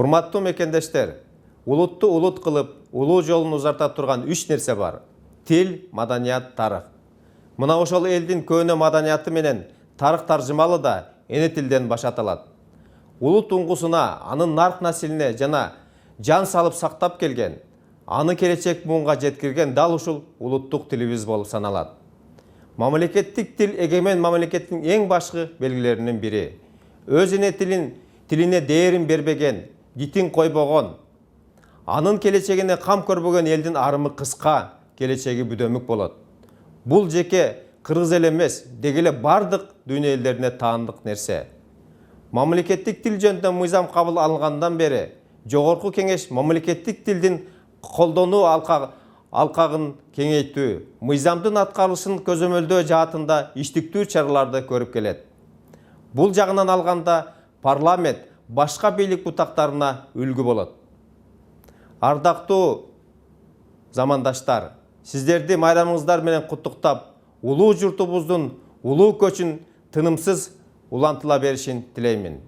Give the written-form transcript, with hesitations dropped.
Урматтуу мекендештер, улутты улут кылып, улуу жолун узарта турган 3 нерсе бар. Тил, маданият, тарых. Мына ошол элдин көөнө маданияты менен тарых таржымалы да эне тилден башатылат. Улут уңгусуна, анын нарк насилине жана жан салып сактап келген, аны келечек буунга жеткирген дал ушул улуттук тилибиз болуп саналат. Мамлекеттик тил эгемен мамлекеттин эң башкы белгилеринин бири. Өз эне тилине дээрин бербеген, дитин койбогон, анын келечегине кам көрбөгөн элдин арымы кыска, келечеги бүдөмүк болот. Бул жеке кыргыз эл эмес, деги эле бардык дүйнө элдерине таандык нерсе. Мамлекеттик тил жөнүндө мыйзам кабыл алынгандан бери Жогорку Кеңеш мамлекеттик тилдин колдонуу алкагын кеңейтүү, мыйзамдын аткарылышын көзөмөлдөө жаатында иштиктүү чараларды көрүп келет. Бул жагынан алганда парламент башка бийлик бутактарына үлгү болот. Ардактуу замандаштар, сиздерди майрамыңыздар менен куттуктап, улуу журтубуздун улуу көчүн тынымсыз улантыла беришин тилеймин.